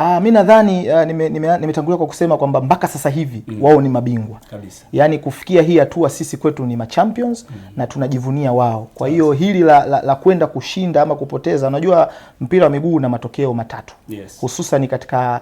Mimi nadhani nimetangulia kwa kusema kwamba mpaka sasa hivi wao ni mabingwa kabisa. Yaani kufikia hii hatua sisi kwetu ni champions na tunajivunia wao. Kwa hiyo hili la kwenda kushinda ama kupoteza, unajua mpira wa miguu na matokeo matatu. Hususan katika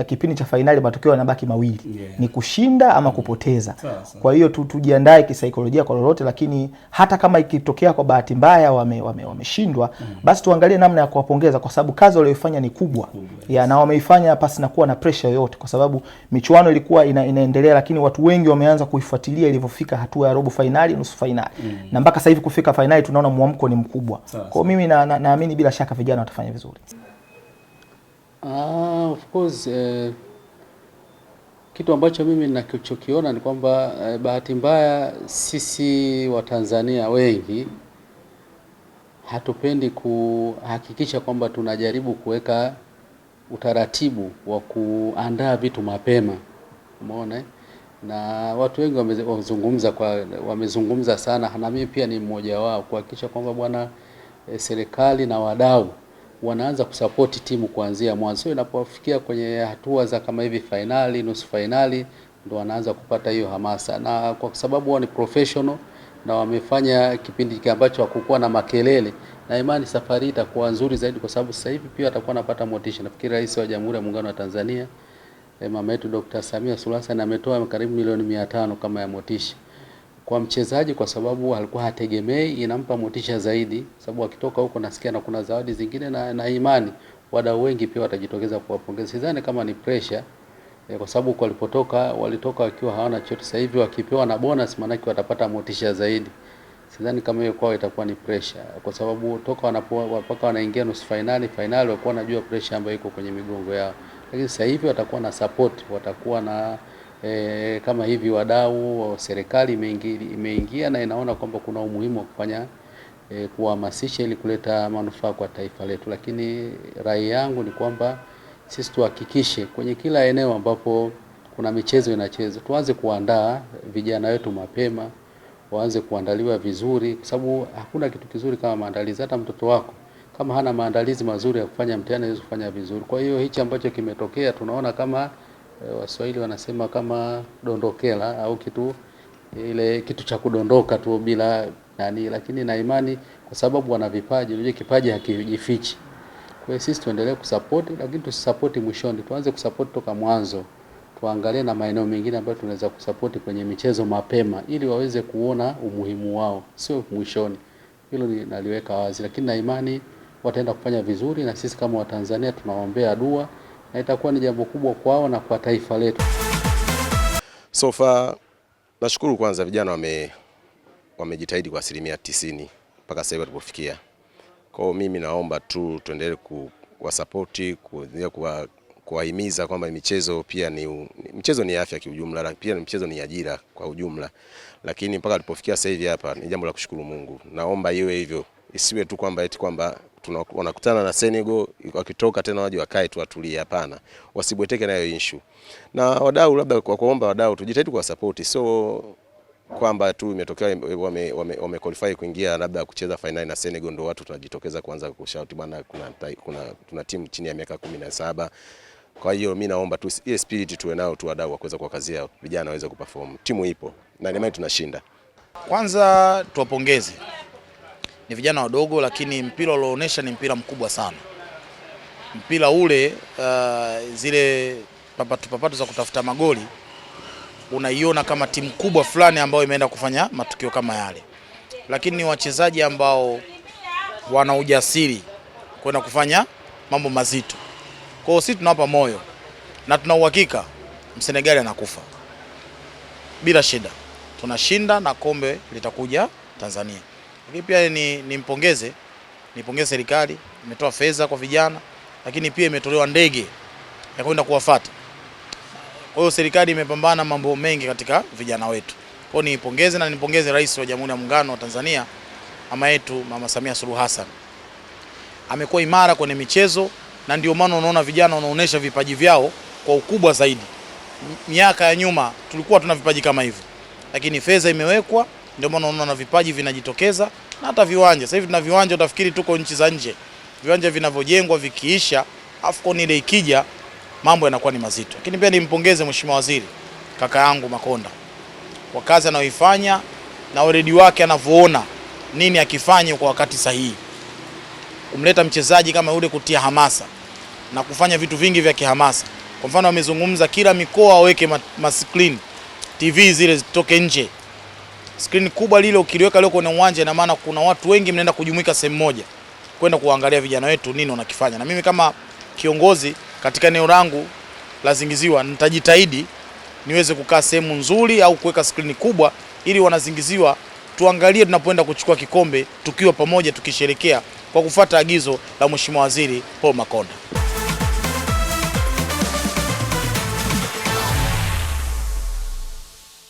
kipindi cha finali matokeo yanabaki mawili. Ni kushinda ama kupoteza. Kwa hiyo tujiandae kisaikolojia kwa lolote, lakini hata kama ikitokea kwa bahati mbaya wameshindwa, basi tuangalie namna ya kuwapongeza kwa sababu kazi waliyofanya ni kubwa. Na wameifanya pasi na kuwa na pressure yoyote kwa sababu michuano ilikuwa inaendelea, lakini watu wengi wameanza kuifuatilia ilivyofika hatua ya robo finali, nusu finali. Na mpaka sasa hivi kufika finali tunaona mwamko ni mkubwa. Kwa mimi naamini bila shaka vijana watafanya vizuri. Of course, kitu ambacho mimi ninachokiona ni kwamba bahati mbaya sisi wa Tanzania wengi hatupendi kuhakikisha kwamba tunajaribu kuweka utaratibu wa kuandaa vitu mapema. Umeona? Na watu wengi wamezungumza sana, na mimi pia ni mmoja wao, kuhakikisha kwamba bwana serikali na wadau wanaanza kusupport timu kuanzia mwanzo. Inapofikia kwenye hatua za kama hivi finali, nusu finali, ndio wanaanza kupata hiyo hamasa. Na kwa sababu wao ni professional na wamefanya kipindi ambacho hakukuwa na makelele, na imani safari itakuwa nzuri zaidi kwa sababu sasa hivi pia atakuwa anapata motisha. Nafikiri Rais wa Jamhuri ya Muungano wa Tanzania mama yetu Dr. Samia Suluhu Hassan ametoa karibu milioni 500 kama ya motisha kwa mchezaji, kwa sababu alikuwa hategemei, inampa motisha zaidi sababu akitoka huko nasikia na kuna zawadi zingine, na imani wadau wengi pia watajitokeza kuwapongeza. Sidhani kama ni pressure kwa sababu walitoka wakiwa hawana chochote. Sasa hivi wakipewa na bonus maana yake watapata motisha zaidi. Sidhani kama hiyo kwao itakuwa ni pressure kwa sababu toka mpaka wanaingia nusu finali walikuwa wanajua pressure ambayo iko kwenye migongo yao. Lakini sasa hivi watakuwa na support, watakuwa na kama hivi wadau, serikali imeingia na inaona kwamba kuna umuhimu wa kufanya kuhamasisha ili kuleta manufaa kwa taifa letu. Lakini rai yangu ni kwamba sisi tuhakikishe kwenye kila eneo ambapo kuna michezo inachezwa tuanze kuandaa vijana wetu mapema, waanze kuandaliwa vizuri kwa sababu hakuna kitu kizuri kama maandalizi. Hata mtoto wako kama hana maandalizi mazuri ya kufanya mtihani hawezi kufanya vizuri. Kwa hiyo hichi ambacho kimetokea tunaona kama Waswahili wanasema kama dondokela au kitu cha kudondoka tu bila nani, lakini na imani kwa sababu wana vipaji, unajua kipaji hakijifichi. Kwa hiyo sisi tuendelee kusupport, lakini tusisupport mwishoni, tuanze kusupport toka mwanzo. Tuangalie na maeneo mengine ambayo tunaweza kusupport kwenye michezo mapema ili waweze kuona umuhimu wao, sio mwishoni. Hilo naliweka wazi, lakini na imani wataenda kufanya vizuri, na sisi kama Watanzania tunawaombea dua na itakuwa ni jambo kubwa kwao na kwa taifa letu. So far nashukuru kwanza vijana wamejitahidi kwa 90% mpaka sasa hivi tulipofikia. Kwa hiyo mimi naomba tu tuendelee kuwasupport, kuwahimiza kwamba michezo pia michezo ni afya kiujumla, na pia michezo ni ajira kwa ujumla. Lakini mpaka tulipofikia sasa hivi hapa ni jambo la kushukuru Mungu. Naomba iwe hivyo. Isiwe tu kwamba eti kwamba wanakutana na Senegal wakitoka tena waje wakae tu atulie, hapana. Wasibweteke nayo issue. Na wadau, labda kwa kuomba wadau tujitahidi kwa support, so kwamba tu imetokea wame qualify kuingia labda kucheza finali na Senegal ndio watu tunajitokeza kuanza kushout bwana tuna timu chini ya miaka 17. Kwa hiyo mimi naomba tu ile spirit tuwe nao tu wadau kuweza kuwakazia vijana waweze kuperform. Timu ipo na imani tunashinda. Kwanza tuwapongeze. Ni vijana wadogo lakini mpira ulioonyesha ni mpira mkubwa sana. Mpira ule zile papatu za kutafuta magoli unaiona kama timu kubwa fulani ambayo imeenda kufanya matukio kama yale. Lakini ni wachezaji ambao wana ujasiri kwenda kufanya mambo mazito. Kwa hiyo sisi tunawapa moyo na tuna uhakika Msenegali anakufa. Bila shida. Tunashinda na kombe litakuja Tanzania. Lakini pia nipongeze serikali, imetoa fedha kwa vijana, lakini pia imetolewa ndege ya kwenda kuwafuata. Kwa hiyo serikali imepambana mambo mengi katika vijana wetu. Kwa hiyo nipongeze Rais wa Jamhuri ya Muungano wa Tanzania, mama yetu Mama Samia Suluhu Hassan. Amekuwa imara kwenye michezo na ndio maana unaona vijana wanaonesha vipaji vyao kwa ukubwa zaidi. Miaka ya nyuma tulikuwa tuna vipaji kama hivyo. Lakini fedha imewekwa, ndio maana unaona vipaji vinajitokeza, na hata viwanja. Sasa hivi tuna viwanja utafikiri tuko nchi za nje. Viwanja vinavyojengwa vikiisha, AFCON ile ikija, mambo yanakuwa ni mazito. Lakini pia nimpongeze Mheshimiwa Waziri kaka yangu Makonda kwa kazi anayoifanya na weledi wake, anavyoona nini akifanye kwa wakati sahihi. Kumleta mchezaji kama yule, kutia hamasa na kufanya vitu vingi vya kihamasa. Kwa mfano amezungumza kila mikoa waweke screen TV zile zitoke nje. Screen kubwa lile ukiliweka leo kwenye uwanja, ina maana kuna watu wengi mnaenda kujumuika sehemu moja kwenda kuangalia vijana wetu nini wanakifanya. Na mimi kama kiongozi katika eneo langu la Zingiziwa nitajitahidi niweze kukaa sehemu nzuri au kuweka screen kubwa ili wanazingiziwa tuangalie tunapoenda kuchukua kikombe tukiwa pamoja tukisherekea kwa kufuata agizo la Mheshimiwa Waziri Paul Makonda.